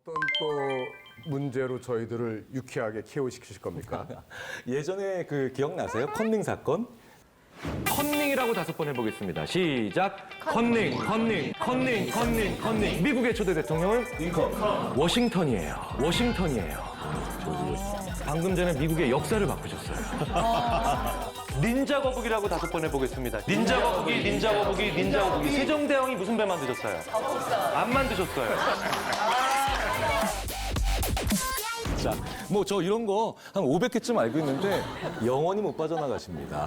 어떤 또 문제로 저희들을 유쾌하게 케어시키실 겁니까? 예전에 그 기억나세요? 컨닝 사건? 컨닝이라고 5번 해보겠습니다. 시작. 컨닝, 컨닝, 컨닝, 컨닝, 컨닝. 미국의 초대 대통령은 링컨. 워싱턴이에요. 워싱턴이에요. 방금 전에 미국의 역사를 바꾸셨어요. 닌자 거북이라고 5번 해보겠습니다. 닌자 거북이, 닌자 거북이, 닌자 거북이. 세종대왕이 무슨 배 만드셨어요? 안 만드셨어요. 자, 뭐 저 이런 거 한 500개쯤 알고 있는데 영원히 못 빠져나가십니다.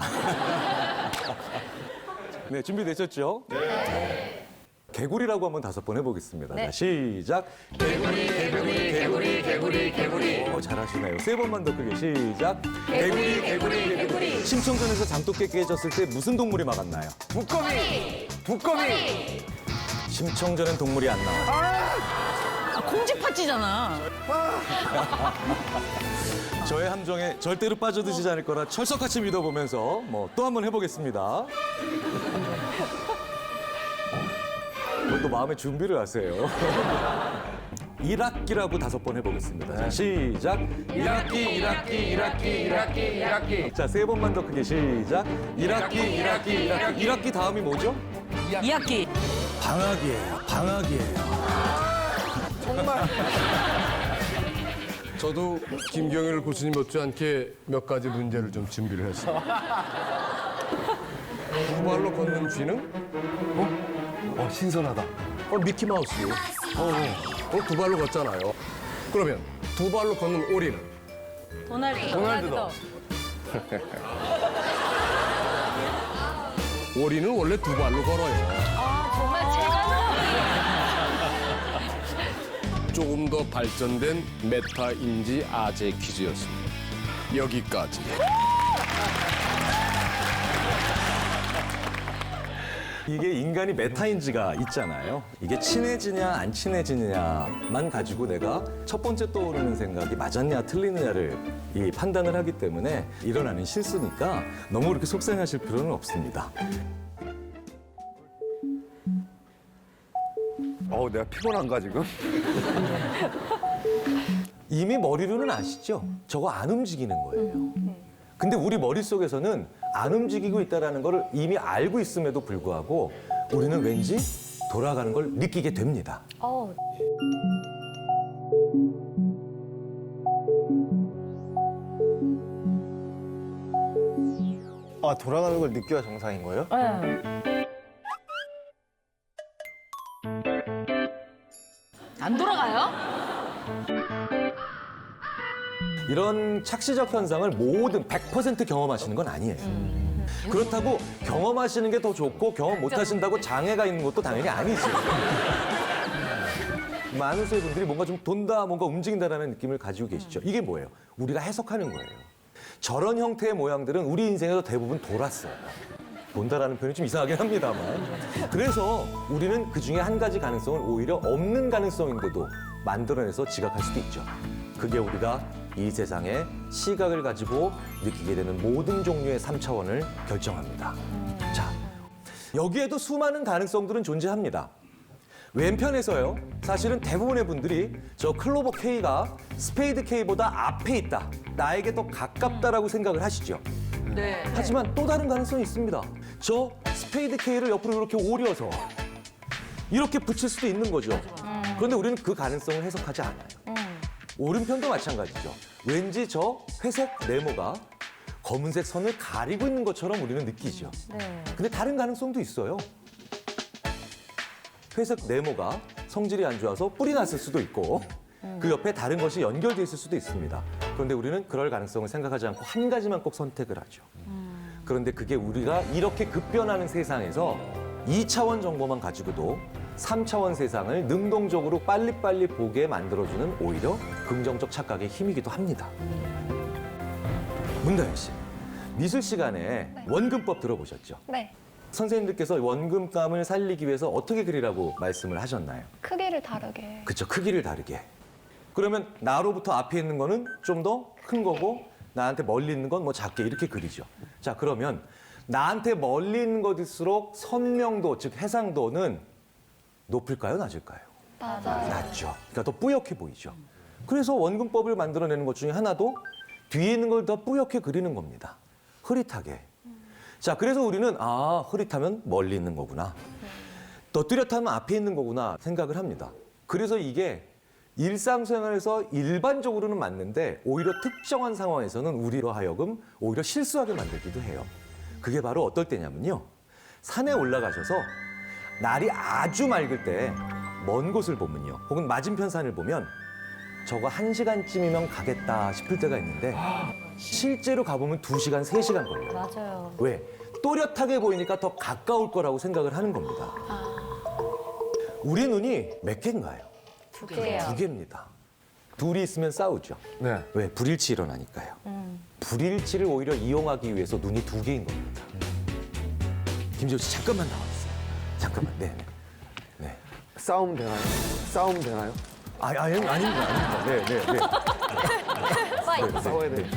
네, 준비되셨죠? 네. 개구리라고 한번 5번 해보겠습니다. 자, 시작. 개구리, 개구리, 개구리, 개구리, 개구리. 잘하시네요. 3번만 더 크게 시작. 개구리, 개구리, 개구리. 심청전에서 장독깨 깨졌을 때 무슨 동물이 막았나요? 두꺼비! 두꺼비! 심청전엔 동물이 안 나와요. 콩쥐팥쥐잖아. 저의 함정에 절대로 빠져드시지 않을 거라 철석같이 믿어보면서 뭐 또 한번 해보겠습니다. 또 마음의 준비를 하세요. 1학기라고 5번 해보겠습니다. 자, 시작. 1학기, 1학기, 1학기, 1학기, 1학기. 자, 3번만 더 크게 시작. 1학기, 1학기, 1학기. 1학기 다음이 뭐죠? 2학기. 방학이에요. 방학이에요. 정말. 저도 김경일 교수님 못지않게 몇 가지 문제를 좀 준비를 했습니다. 두 발로 걷는 쥐는? 신선하다. 미키마우스. 두 발로 걷잖아요. 그러면 두 발로 걷는 오리는? 도날드. 오리는 원래 두 발로 걸어요. 정말 제가 조금 더 발전된 메타인지 아재 퀴즈였습니다. 여기까지. 이게 인간이 메타인지가 있잖아요. 이게 친해지냐 안 친해지느냐만 가지고 내가 첫 번째 떠오르는 생각이 맞았냐 틀리느냐를 이 판단을 하기 때문에 일어나는 실수니까 너무 그렇게 속상하실 필요는 없습니다. 내가 피곤한가 지금? 이미 머리로는 아시죠? 저거 안 움직이는 거예요. 근데 우리 머릿속에서는 안 움직이고 있다는 걸 이미 알고 있음에도 불구하고 우리는 왠지 돌아가는 걸 느끼게 됩니다. 돌아가는 걸 느껴야 정상인 거예요? 안 돌아가요? 이런 착시적 현상을 모든 100% 경험하시는 건 아니에요. 그렇다고 경험하시는 게 더 좋고 경험 못 하신다고 장애가 있는 것도 당연히 아니죠. 많은 수의 분들이 뭔가 좀 돈다, 뭔가 움직인다라는 느낌을 가지고 계시죠. 이게 뭐예요? 우리가 해석하는 거예요. 저런 형태의 모양들은 우리 인생에서 대부분 돌았어요. 돈다라는 표현이 좀 이상하긴 합니다만. 그래서 우리는 그중에 한 가지 가능성은 오히려 없는 가능성인데도 만들어내서 지각할 수도 있죠. 그게 우리가 이 세상의 시각을 가지고 느끼게 되는 모든 종류의 3차원을 결정합니다. 자, 여기에도 수많은 가능성들은 존재합니다. 왼편에서요, 사실은 대부분의 분들이 저 클로버 K가 스페이드 K보다 앞에 있다, 나에게 더 가깝다라고 생각을 하시죠. 네. 하지만 또 다른 가능성이 있습니다. 저 스페이드 K를 옆으로 이렇게 오려서 이렇게 붙일 수도 있는 거죠. 그런데 우리는 그 가능성을 해석하지 않아요. 오른편도 마찬가지죠. 왠지 저 회색 네모가 검은색 선을 가리고 있는 것처럼 우리는 느끼죠. 근데 다른 가능성도 있어요. 회색 네모가 성질이 안 좋아서 뿔이 났을 수도 있고 그 옆에 다른 것이 연결돼 있을 수도 있습니다. 그런데 우리는 그럴 가능성을 생각하지 않고 한 가지만 꼭 선택을 하죠. 그런데 그게 우리가 이렇게 급변하는 세상에서 2차원 정보만 가지고도 3차원 세상을 능동적으로 빨리빨리 보게 만들어주는 오히려 긍정적 착각의 힘이기도 합니다. 문다현 씨, 미술 시간에 원근법 들어보셨죠? 네. 선생님들께서 원근감을 살리기 위해서 어떻게 그리라고 말씀을 하셨나요? 크기를 다르게. 그쵸, 크기를 다르게. 그러면 나로부터 앞에 있는 거는 좀 더 큰 거고 나한테 멀리 있는 건 뭐 작게 이렇게 그리죠. 자, 그러면 나한테 멀리 있는 것일수록 선명도, 즉 해상도는 높을까요, 낮을까요? 낮죠. 그러니까 더 뿌옇게 보이죠. 그래서 원근법을 만들어내는 것 중에 하나도 뒤에 있는 걸 더 뿌옇게 그리는 겁니다. 흐릿하게. 자, 그래서 우리는 흐릿하면 멀리 있는 거구나. 더 뚜렷하면 앞에 있는 거구나 생각을 합니다. 그래서 이게 일상생활에서 일반적으로는 맞는데 오히려 특정한 상황에서는 우리로 하여금 오히려 실수하게 만들기도 해요. 그게 바로 어떨 때냐면요. 산에 올라가셔서 날이 아주 맑을 때 먼 곳을 보면요. 혹은 맞은편 산을 보면 저거 1시간쯤이면 가겠다 싶을 때가 있는데 실제로 가보면 2시간, 3시간 걸려요. 맞아요. 왜? 또렷하게 보이니까 더 가까울 거라고 생각을 하는 겁니다. 우리 눈이 몇 개인가요? 2개요. 2개입니다. 둘이 있으면 싸우죠. 네. 왜? 불일치 일어나니까요. 불일치를 오히려 이용하기 위해서 눈이 2개인 겁니다. 김지호 씨 잠깐만 나와주세요. 잠깐만. 네. 네. 싸우면 되나요? 싸우면 되나요? 아닙니다. 네. 싸워야 돼.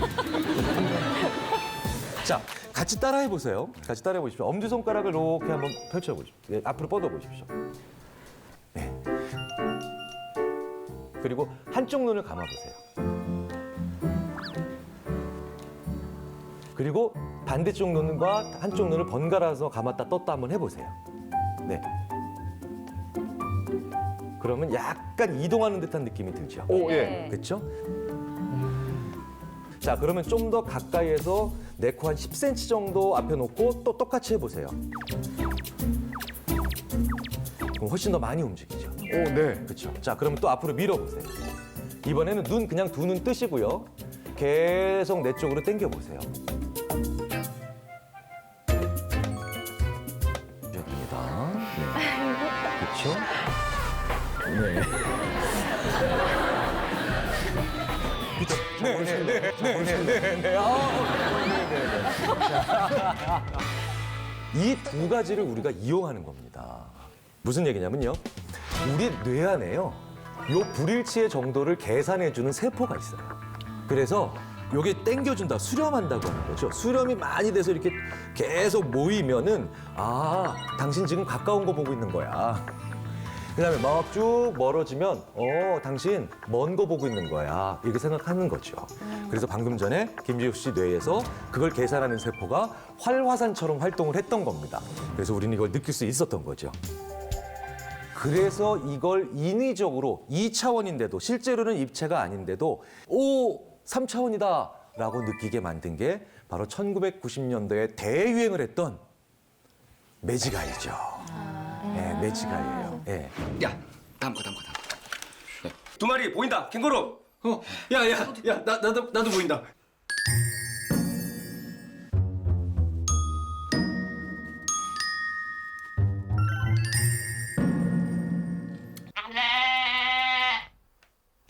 자, 같이 따라해 보세요. 같이 따라해 보십시오. 엄지손가락을 이렇게 한번 펼쳐 보십시오. 네, 앞으로 뻗어 보십시오. 네. 그리고 한쪽 눈을 감아 보세요. 그리고 반대쪽 눈과 한쪽 눈을 번갈아서 감았다 떴다 한번 해 보세요. 네. 그러면 약간 이동하는 듯한 느낌이 들죠. 오, 예. 네. 그렇죠? 자, 그러면 좀 더 가까이에서 내 코 한 10cm 정도 앞에 놓고 또 똑같이 해보세요. 그럼 훨씬 더 많이 움직이죠. 오, 네. 그렇죠. 자, 그러면 또 앞으로 밀어보세요. 이번에는 눈 그냥 두 눈 뜨시고요. 계속 내 쪽으로 당겨보세요. 됩니다. 네. 그렇죠? 네. 이 두 가지를 우리가 이용하는 겁니다. 무슨 얘기냐면요. 우리 뇌 안에요. 요 불일치의 정도를 계산해주는 세포가 있어요. 그래서 요게 땡겨준다, 수렴한다고 하는 거죠. 수렴이 많이 돼서 이렇게 계속 모이면은 당신 지금 가까운 거 보고 있는 거야. 그다음에 막 쭉 멀어지면 당신 먼 거 보고 있는 거야. 이렇게 생각하는 거죠. 그래서 방금 전에 김지우 씨 뇌에서 그걸 계산하는 세포가 활화산처럼 활동을 했던 겁니다. 그래서 우리는 이걸 느낄 수 있었던 거죠. 그래서 이걸 인위적으로 2차원인데도 실제로는 입체가 아닌데도 3차원이다 라고 느끼게 만든 게 바로 1990년대에 대유행을 했던 매직아이죠. 네, 매직아이예요. 네. 야, 다음 거. 두 마리 보인다, 캥거루. 야, 나도 보인다.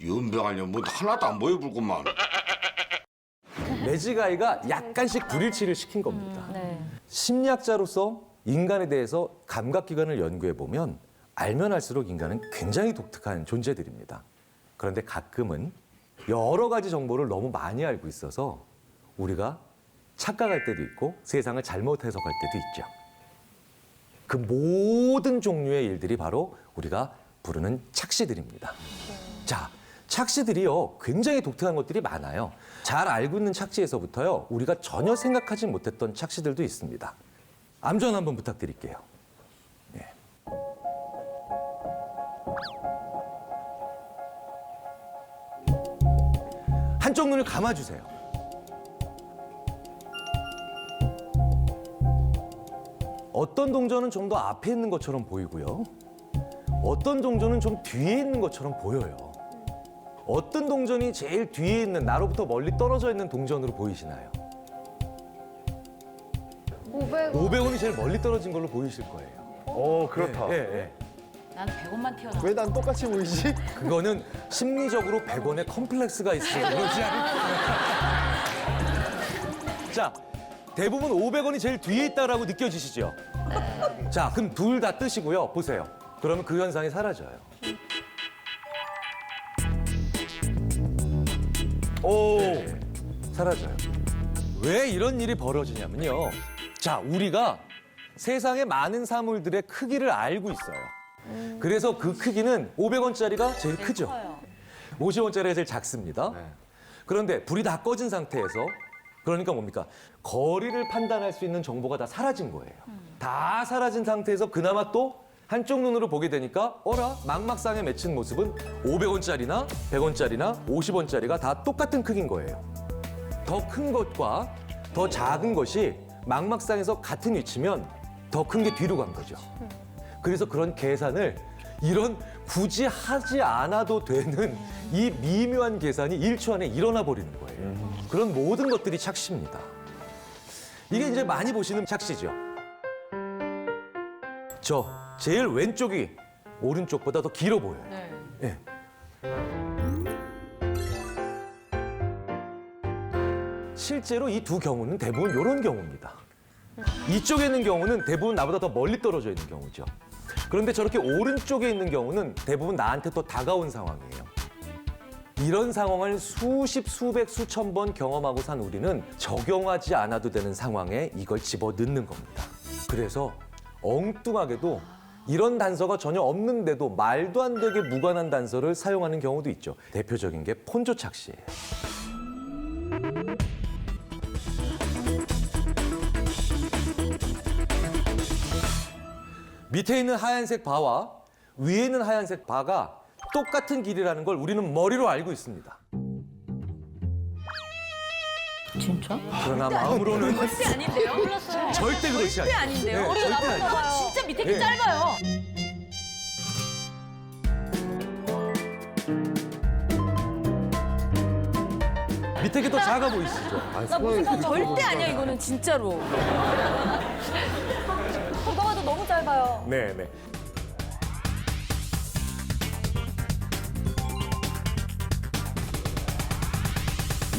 연병하냐 뭐 하나도 안 보여불구만. 매직아이가 약간씩 불일치를 시킨 겁니다. 네. 심리학자로서 인간에 대해서 감각기관을 연구해 보면 알면 알수록 인간은 굉장히 독특한 존재들입니다. 그런데 가끔은 여러 가지 정보를 너무 많이 알고 있어서 우리가 착각할 때도 있고 세상을 잘못 해석할 때도 있죠. 그 모든 종류의 일들이 바로 우리가 부르는 착시들입니다. 자, 착시들이요 굉장히 독특한 것들이 많아요. 잘 알고 있는 착시에서부터요 우리가 전혀 생각하지 못했던 착시들도 있습니다. 암전 한번 부탁드릴게요. 네. 한쪽 눈을 감아주세요. 어떤 동전은 좀 더 앞에 있는 것처럼 보이고요. 어떤 동전은 좀 뒤에 있는 것처럼 보여요. 어떤 동전이 제일 뒤에 있는 나로부터 멀리 떨어져 있는 동전으로 보이시나요? 500원이 제일 멀리 떨어진 걸로 보이실 거예요. 그렇다. 예. 난 100원만 태어나. 왜 난 똑같이 보이지? 그거는 심리적으로 100원의 컴플렉스가 있어요. 그렇지 않을까? 자, 대부분 500원이 제일 뒤에 있다라고 느껴지시죠? 자, 그럼 둘 다 뜨시고요. 보세요. 그러면 그 현상이 사라져요. 네, 사라져요. 왜 이런 일이 벌어지냐면요. 자, 우리가 세상의 많은 사물들의 크기를 알고 있어요. 그래서 그 크기는 500원짜리가 제일 크죠. 50원짜리가 제일 작습니다. 그런데 불이 다 꺼진 상태에서 그러니까 뭡니까? 거리를 판단할 수 있는 정보가 다 사라진 거예요. 다 사라진 상태에서 그나마 또 한쪽 눈으로 보게 되니까 어라? 망막상에 맺힌 모습은 500원짜리나 100원짜리나 50원짜리가 다 똑같은 크기인 거예요. 더 큰 것과 더 작은 것이 망막상에서 같은 위치면 더 큰 게 뒤로 간 거죠. 그래서 그런 계산을 이런 굳이 하지 않아도 되는 이 미묘한 계산이 1초 안에 일어나 버리는 거예요. 그런 모든 것들이 착시입니다. 이게 이제 많이 보시는 착시죠. 저 제일 왼쪽이 오른쪽보다 더 길어 보여요. 예. 실제로 이 두 경우는 대부분 이런 경우입니다. 이쪽에 있는 경우는 대부분 나보다 더 멀리 떨어져 있는 경우죠. 그런데 저렇게 오른쪽에 있는 경우는 대부분 나한테 또 다가온 상황이에요. 이런 상황을 수십, 수백, 수천 번 경험하고 산 우리는 적용하지 않아도 되는 상황에 이걸 집어넣는 겁니다. 그래서 엉뚱하게도 이런 단서가 전혀 없는데도 말도 안 되게 무관한 단서를 사용하는 경우도 있죠. 대표적인 게 폰조 착시예요. 밑에 있는 하얀색 바와 위에 있는 하얀색 바가 똑같은 길이라는 걸 우리는 머리로 알고 있습니다. 진짜? 그러나 마음으로는 절대 아닌데요? 몰랐어요. 절대 그렇지 않아요. 아닌데요? 네, 머리가 절대 나쁜 거 봐요. 진짜 밑에 게 네. 짧아요. 밑에 게 더 작아 보이시죠? 나 무슨 절대 아니야 이거는 진짜로. 누가 봐도 너무 짧아요. 네, 네.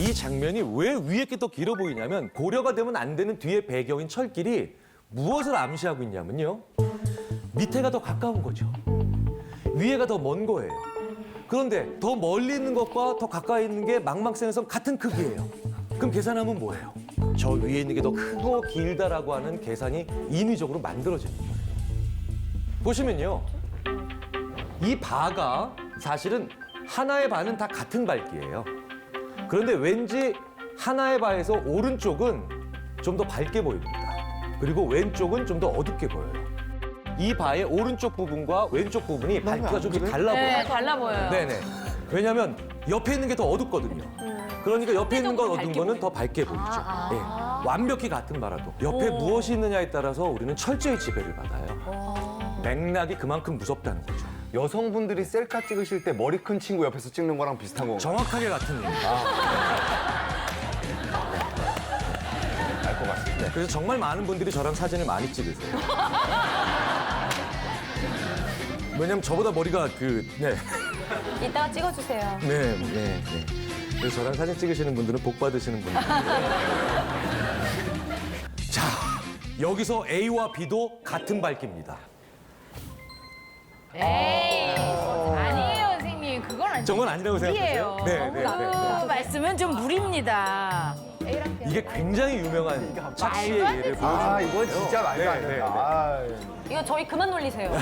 이 장면이 왜 위에 게 더 길어 보이냐면 고려가 되면 안 되는 뒤에 배경인 철길이 무엇을 암시하고 있냐면요. 밑에가 더 가까운 거죠. 위에가 더 먼 거예요. 그런데 더 멀리 있는 것과 더 가까이 있는 게 망막생에선 같은 크기예요. 그럼 계산하면 뭐예요? 저 위에 있는 게 더 크고 길다라고 하는 계산이 인위적으로 만들어지는 거예요. 보시면요. 이 바가 사실은 하나의 바는 다 같은 밝기예요. 그런데 왠지 하나의 바에서 오른쪽은 좀 더 밝게 보입니다. 그리고 왼쪽은 좀 더 어둡게 보여요. 이 바의 오른쪽 부분과 왼쪽 부분이 밝기가 좀 달라 보여요. 네, 달라 보여요. 네네. 왜냐하면 옆에 있는 게 더 어둡거든요. 그러니까 옆에 있는 건 어두운 거는 더 밝게 보이죠. 예. 완벽히 같은 바라도 옆에 무엇이 있느냐에 따라서 우리는 철저히 지배를 받아요. 맥락이 그만큼 무섭다는 거죠. 여성분들이 셀카 찍으실 때 머리 큰 친구 옆에서 찍는 거랑 비슷한 건가요? 정확하게 같은 얘기입니다. 알 것 같습니다. 그래서 정말 많은 분들이 저랑 사진을 많이 찍으세요. 왜냐면 저보다 머리가 이따가 찍어주세요. 네. 그래서 저랑 사진 찍으시는 분들은 복 받으시는 분들. 자, 여기서 A와 B도 같은 밝기입니다. 에이, 아니에요, 선생님. 그건 아니에요. 저건 아니라고 생각하세요? 네. 그 말씀은 좀 무리입니다. 이게 굉장히 유명한 착시의 말도 안 예를 되지. 보여주는 아, 이건 진짜 말도 안 된다. 아, 이거 저희 그만 놀리세요.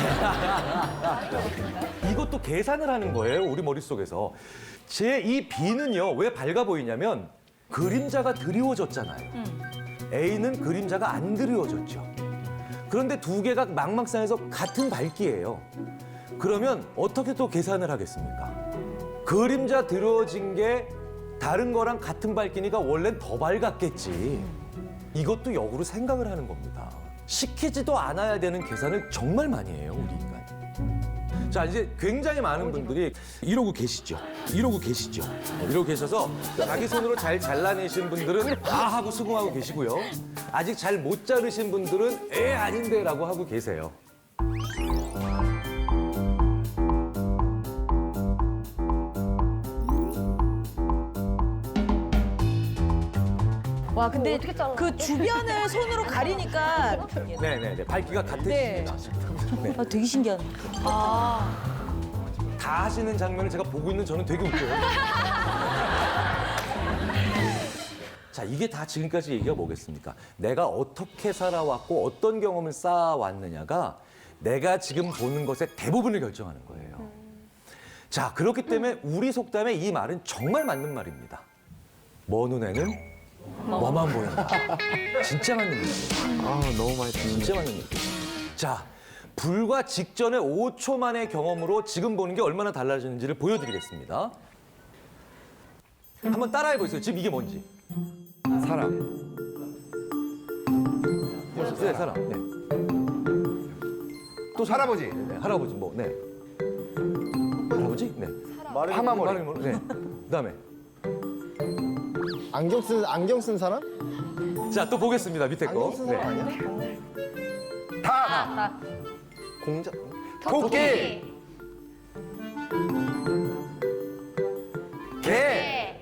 이것도 계산을 하는 거예요, 우리 머릿속에서. 제 이 B는요, 왜 밝아 보이냐면 그림자가 드리워졌잖아요. A는 그림자가 안 드리워졌죠. 그런데 두 개가 망막상에서 같은 밝기예요. 그러면 어떻게 또 계산을 하겠습니까? 그림자 드러워진 게 다른 거랑 같은 밝기니까 원래는 더 밝았겠지. 이것도 역으로 생각을 하는 겁니다. 시키지도 않아야 되는 계산을 정말 많이 해요, 우리 인간. 자, 이제 굉장히 많은 분들이 이러고 계시죠. 이러고 계셔서 자기 손으로 잘 잘라내신 분들은 아 하고 수긍하고 계시고요. 아직 잘 못 자르신 분들은 아닌데 라고 하고 계세요. 와 근데 그 주변을 손으로 가리니까 네네. 밝기가 같으십니다. 아, 되게 신기하네. 다 하시는 장면을 제가 보고 있는 저는 되게 웃겨요. 자, 이게 다 지금까지 얘기가 뭐겠습니까? 내가 어떻게 살아왔고 어떤 경험을 쌓아왔느냐가 내가 지금 보는 것의 대부분을 결정하는 거예요. 자, 그렇기 때문에 우리 속담에 이 말은 정말 맞는 말입니다. 먼 눈에는 뭐만 보인다. 진짜 맞는 얘기예요. 아, 너무 많이 듣는. 진짜 맞는 얘기예요. 자, 불과 직전의 5초 만의 경험으로 지금 보는 게 얼마나 달라지는지를 보여드리겠습니다. 한번 따라해 보세요. 지금 이게 뭔지. 사람. 네, 사람. 네. 또 할아버지. 네, 할아버지 뭐, 네. 할아버지? 네. 파마머리. 네. 그다음에 안경 쓴 사람? 자, 또 보겠습니다. 밑에 거. 안경 쓴 사람 네. 아니야? 닭. 공자. 토끼. 개.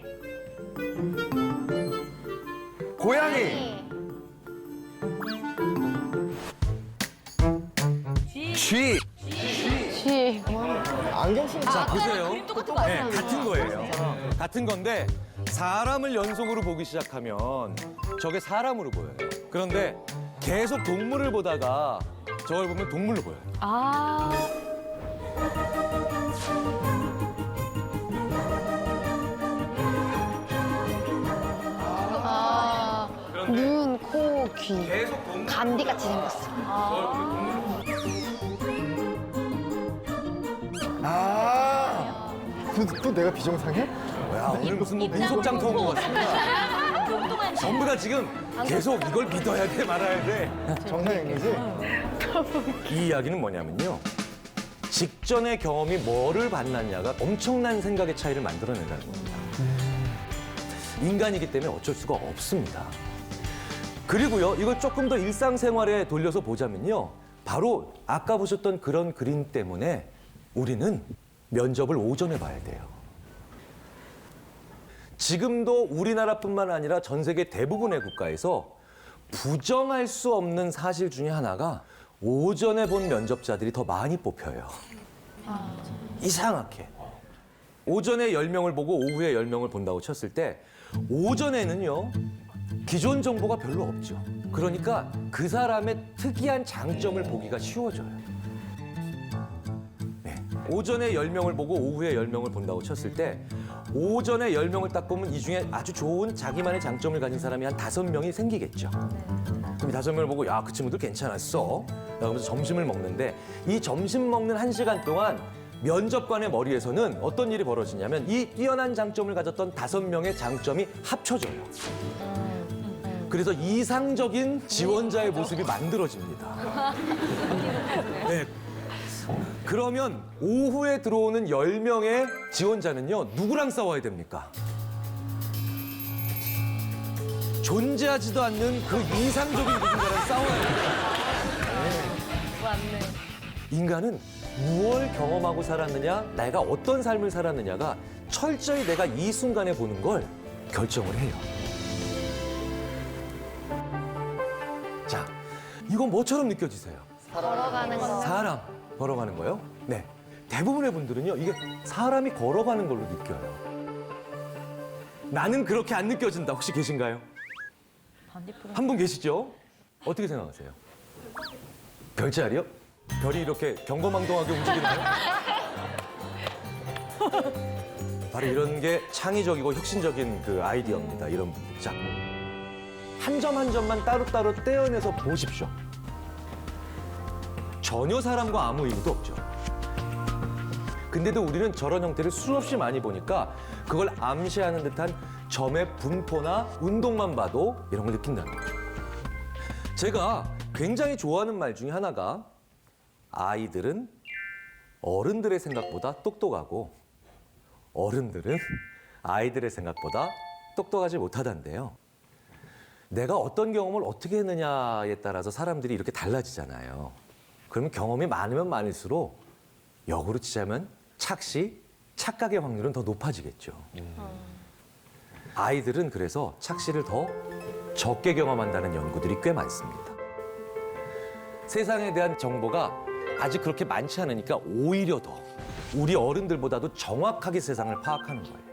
고양이. 쥐. 안경 쓴 자, 보세요. 그림 똑같은 거 아니야? 네, 같은 거예요. 같은 건데 사람을 연속으로 보기 시작하면 저게 사람으로 보여요. 그런데 계속 동물을 보다가 저걸 보면 동물로 보여요. 아. 눈, 코, 귀. 감기같이 생겼어. 아, 그 내가 비정상이야? 야, 오늘 무슨 뭐 민속장터 온 것 같습니다. 전부 다 지금 계속 이걸 믿어야 돼 말아야 돼. 정상인이지? 이 이야기는 뭐냐면요. 직전의 경험이 뭐를 받느냐가 엄청난 생각의 차이를 만들어낸다는 겁니다. 인간이기 때문에 어쩔 수가 없습니다. 그리고요, 이걸 조금 더 일상생활에 돌려서 보자면요. 바로 아까 보셨던 그런 그림 때문에 우리는 면접을 오전에 봐야 돼요. 지금도 우리나라뿐만 아니라 전 세계 대부분의 국가에서 부정할 수 없는 사실 중에 하나가 오전에 본 면접자들이 더 많이 뽑혀요. 이상하게. 오전에 10명을 보고 오후에 10명을 본다고 쳤을 때 오전에는요. 기존 정보가 별로 없죠. 그러니까 그 사람의 특이한 장점을 보기가 쉬워져요. 네. 오전에 10명을 보고 오후에 10명을 본다고 쳤을 때 오전에 10명을 딱 보면 이 중에 아주 좋은 자기만의 장점을 가진 사람이 한 5명이 생기겠죠. 그럼 이 5명을 보고 야, 그 친구들 괜찮았어. 그러면서 점심을 먹는데 이 점심 먹는 1시간 동안 면접관의 머리에서는 어떤 일이 벌어지냐면 이 뛰어난 장점을 가졌던 5명의 장점이 합쳐져요. 그래서 이상적인 지원자의 모습이 만들어집니다. 네. 그러면 오후에 들어오는 10명의 지원자는요, 누구랑 싸워야 됩니까? 존재하지도 않는 그 이상적인 누군가랑 싸워야 됩니다. 맞네. 인간은 무엇을 경험하고 살았느냐, 내가 어떤 삶을 살았느냐가 철저히 내가 이 순간에 보는 걸 결정을 해요. 자, 이건 뭐처럼 느껴지세요? 걸어가는 거. 사람 걸어가는 거요? 네. 대부분의 분들은요, 이게 사람이 걸어가는 걸로 느껴요. 나는 그렇게 안 느껴진다. 혹시 계신가요? 한 분 계시죠? 어떻게 생각하세요? 별자리요? 별이 이렇게 경거망동하게 움직이나요? 바로 이런 게 창의적이고 혁신적인 그 아이디어입니다. 이런 분들. 자, 한 점 한 점만 따로따로 떼어내서 보십시오. 전혀 사람과 아무 의미도 없죠. 근데도 우리는 저런 형태를 수없이 많이 보니까 그걸 암시하는 듯한 점의 분포나 운동만 봐도 이런 걸 느낀다는 거죠. 제가 굉장히 좋아하는 말 중에 하나가 아이들은 어른들의 생각보다 똑똑하고 어른들은 아이들의 생각보다 똑똑하지 못하다는데요. 내가 어떤 경험을 어떻게 했느냐에 따라서 사람들이 이렇게 달라지잖아요. 그러면 경험이 많으면 많을수록 역으로 치자면 착각의 확률은 더 높아지겠죠. 아이들은 그래서 착시를 더 적게 경험한다는 연구들이 꽤 많습니다. 세상에 대한 정보가 아직 그렇게 많지 않으니까 오히려 더 우리 어른들보다도 정확하게 세상을 파악하는 거예요.